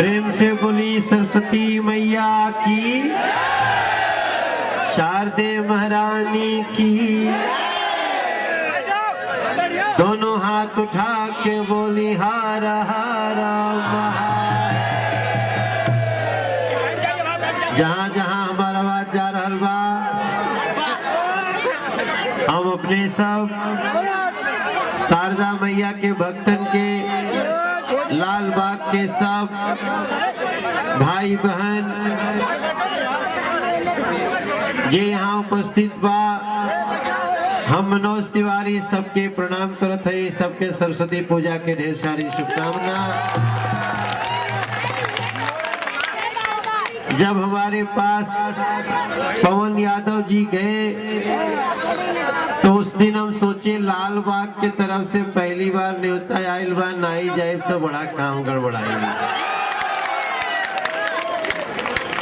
प्रेम से बोली सरस्वती मैया की, शारदे महारानी की। दोनों हाथ उठा के बोली हर हर महादेव। जहाँ जहाँ हमारा आवाज जा रहा बा, हम अपने सब शारदा मैया के भक्तन के, लाल बाग के सब भाई बहन जे यहाँ उपस्थित बा, हम मनोज तिवारी सबके प्रणाम करत है। सबके सरस्वती पूजा के ढेर सारी शुभकामना। जब हमारे पास पवन यादव जी गए तो उस दिन हम सोचे लाल बाग के तरफ से पहली बार न्योता आयल बा, नहीं जाए तो बड़ा काम गड़बड़ाएगा।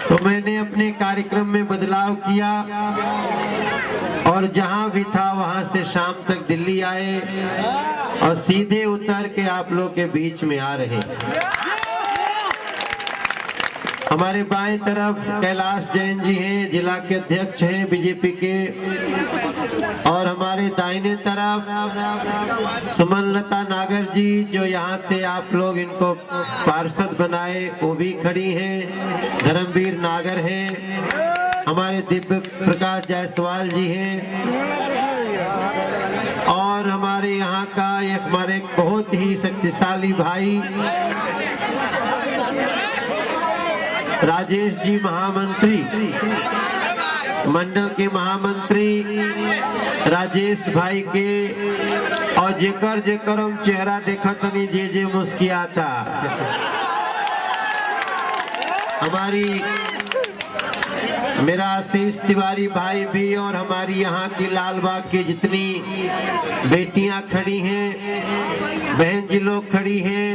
तो मैंने अपने कार्यक्रम में बदलाव किया और जहां भी था वहां से शाम तक दिल्ली आए और सीधे उतर के आप लोग के बीच में आ रहे। हमारे बाएं तरफ कैलाश जैन जी हैं, जिला के अध्यक्ष हैं बीजेपी के, और हमारे दाहिने तरफ सुमनलता नागर जी, जो यहाँ से आप लोग इनको पार्षद बनाए, वो भी खड़ी हैं। धर्मवीर नागर हैं, हमारे दिव्य प्रकाश जायसवाल जी हैं, और हमारे यहाँ का एक हमारे बहुत ही शक्तिशाली भाई राजेश जी, महामंत्री मंडल के महामंत्री राजेश भाई के, और जेकर जेकर हम चेहरा देखा तनी जे जे मुस्कियाता। हमारी मेरा आशीष तिवारी भाई भी, और हमारी यहाँ की लाल बाग की जितनी बेटियां खड़ी हैं, बहन जी लोग खड़ी हैं,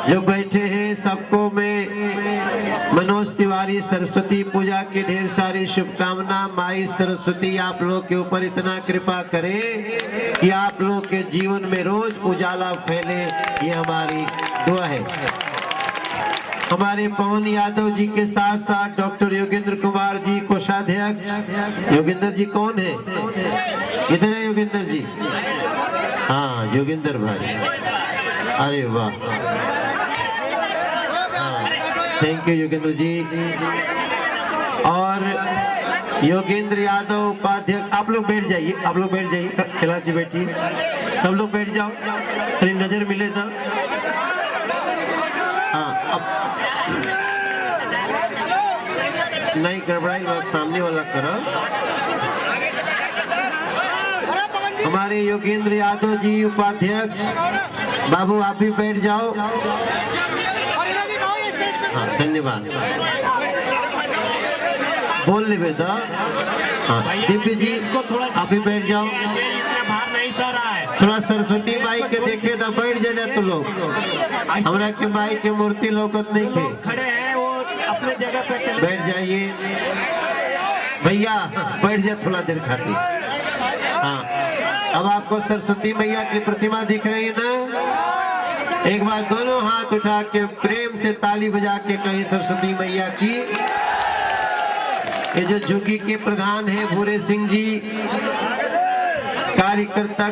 जो बैठे हैं, सबको मैं मनोज तिवारी सरस्वती पूजा के ढेर सारी शुभकामना। माई सरस्वती आप लोग के ऊपर इतना कृपा करे कि आप लोग के जीवन में रोज उजाला फैले, ये हमारी दुआ है। हमारे पवन यादव जी के साथ साथ डॉक्टर योगेंद्र कुमार जी, कोषाध्यक्ष। योगेंद्र जी कौन है? किधर है योगेंद्र जी? हाँ, योगेंद्र भाई, अरे वाह, थैंक यू योगेंद्र जी। और योगेंद्र यादव उपाध्यक्ष। आप लोग बैठ जाइए, आप लोग बैठ जाइए, कैलाश जी बैठिए, सब लोग बैठ जाओ, थोड़ी नजर मिले ना। हाँ, अब नहीं गड़बड़ाई, बस सामने वाला करो। हमारे योगेंद्र यादव जी उपाध्यक्ष, बाबू आप भी बैठ जाओ। हाँ, धन्यवाद। बोल ले बेटा। हाँ, दिव्य जी को थोड़ा आप भी बैठ जाओ। बाहर नहीं सो रहा है, थोड़ा सरस्वती माई के देखे तो बैठ जा तो लोग। हमरा के माई के मूर्ति लोकत नहीं खे, खड़े हैं, वो अपने जगह पे चले। बैठ जाइए भैया, बैठ जा थोड़ा देर खातिर। हाँ, अब आपको सरस्वती मैया की प्रतिमा दिख रही है ना? एक बार दोनों हाथ उठा के प्रेम से ताली बजा के कहीं सरस्वती मैया की। ये जो झुग्गी के प्रधान हैं भूरे सिंह जी, कार्यकर्ता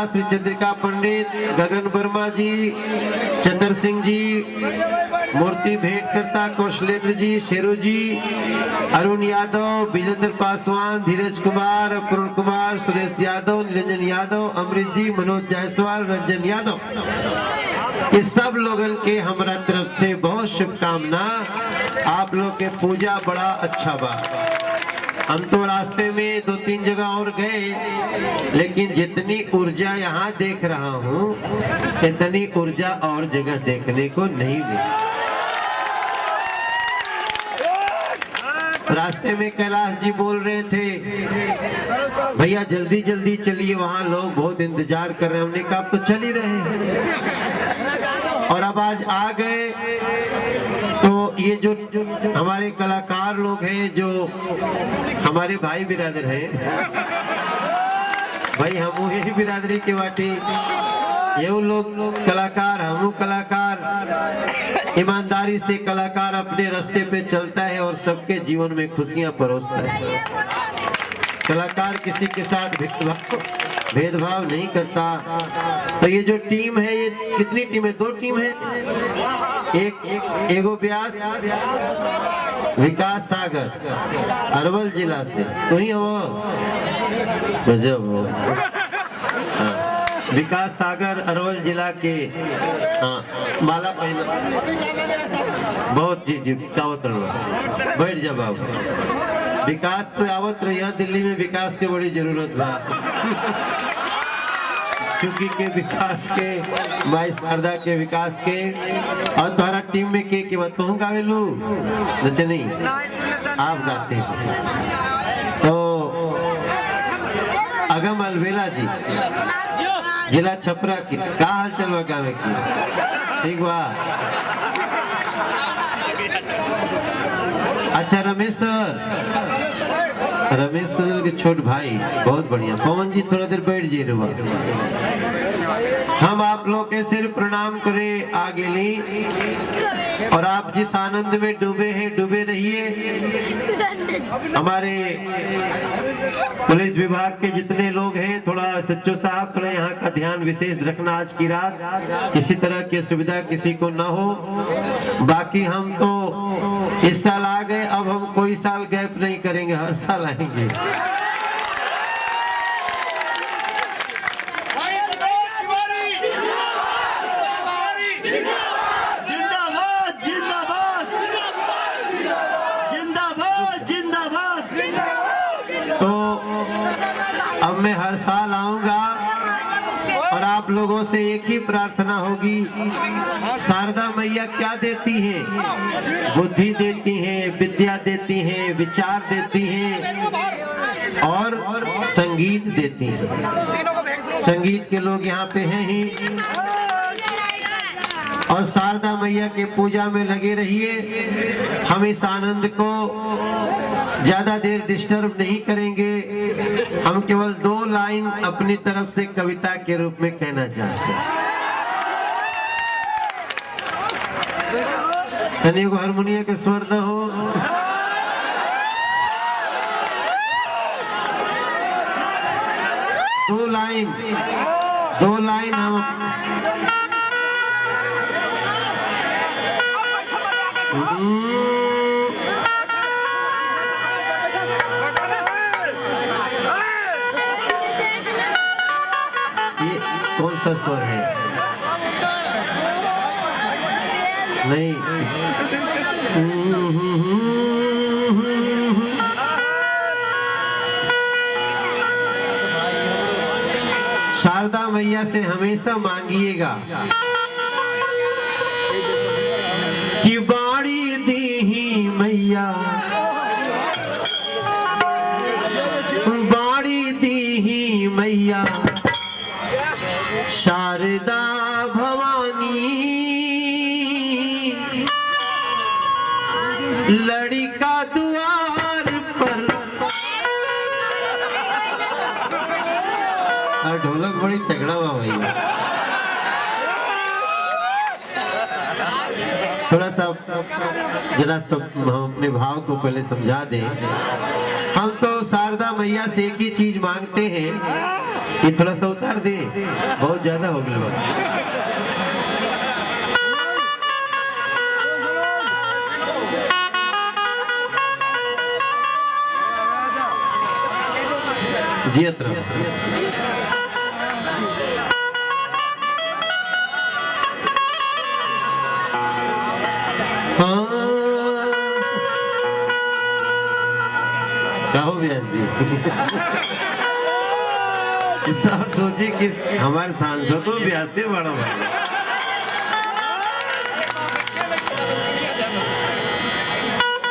श्री चंद्रिका पंडित, गगन वर्मा जी, चंद्र सिंह जी, मूर्ति भेंटकर्ता कौशलेंद्र जी, शेरू जी, अरुण यादव, विजेंद्र पासवान, धीरज कुमार, अरुण कुमार, सुरेश यादव, निरंजन यादव, अमृत जी, मनोज जायसवाल, रंजन यादव, ये सब लोगन के हमारा तरफ से बहुत शुभकामना। आप लोग के पूजा बड़ा अच्छा बा। हम तो रास्ते में 2-3 जगह और गए, लेकिन जितनी ऊर्जा यहाँ देख रहा हूँ, इतनी ऊर्जा और जगह देखने को नहीं मिली। रास्ते में कैलाश जी बोल रहे थे, भैया जल्दी जल्दी चलिए, वहाँ लोग बहुत इंतजार कर रहे हैं। हमने कहा आप तो चल ही रहे हैं, और अब आज आ गए। तो ये जो हमारे कलाकार लोग हैं, जो हमारे भाई बिरादर हैं, भाई हम वही बिरादरी के बाटी, ये वो लोग कलाकार, हम लोग कलाकार, ईमानदारी से कलाकार अपने रास्ते पे चलता है और सबके जीवन में खुशियां परोसता है। कलाकार किसी के साथ भेदभाव नहीं करता। तो ये जो टीम है, ये कितनी टीम है? 2 टीम है। एगो व्यास विकास सागर अरवल जिला से, तो ही हो गजब हो। विकास सागर अरवल जिला के, माला पहना बहुत जी कावत रहो, बैठ जा बाबू। विकास तो आवत रही, दिल्ली में विकास के बड़ी जरूरत बा चूंकि के विकास के, माई शारदा के विकास के, और तुम्हारा टीम में के बात तुम गावे लू नहीं, आप गाते हैं। तो अगम अलवेला जी, जिला छपरा की, का हाल चल बा गावे की? ठीक बा। अच्छा रमेश सर के छोट भाई, बहुत बढ़िया। पवन जी थोड़ा देर बैठ जी रुआ। हम आप लोग के सिर प्रणाम करे आगे ली, और आप जिस आनंद में डूबे हैं डूबे रहिए। हमारे पुलिस विभाग के जितने लोग हैं, थोड़ा सच्चो साहब, थोड़ा यहाँ का ध्यान विशेष रखना। आज की रात किसी तरह की सुविधा किसी को ना हो। बाकी हम तो इस साल आ गए, अब हम कोई साल गैप नहीं करेंगे, हर साल आएंगे। अब मैं हर साल आऊंगा, और आप लोगों से एक ही प्रार्थना होगी। शारदा मैया क्या देती हैं? बुद्धि देती हैं, विद्या देती हैं, विचार देती हैं, और संगीत देती हैं। संगीत के लोग यहाँ पे हैं ही, और शारदा मैया के पूजा में लगे रहिए। हम इस आनंद को ज्यादा देर डिस्टर्ब नहीं करेंगे। हम केवल 2 लाइन अपनी तरफ से कविता के रूप में कहना चाहते हैं। तनिक को हारमोनिया के स्वर द हो। दो लाइन हम ये कौन सा स्वर है? नहीं, शारदा मैया से हमेशा मांगिएगा कि बाड़ी दीही मैया, बाड़ी दीही मैया, शारदा भवानी, लड़का द्वार पर। ढोलक बड़ी तगड़ा हुआ भैया। थोड़ा सा जरा सब हम अपने भाव को पहले समझा दें। हम तो शारदा मैया से एक ही चीज मांगते हैं, ये थोड़ा सा उतार दे, बहुत ज्यादा हो गया। जियत रहो। कहो व्यास जी। सब सोचे कि हमारे सांसदों व्यास से बड़ा भाई।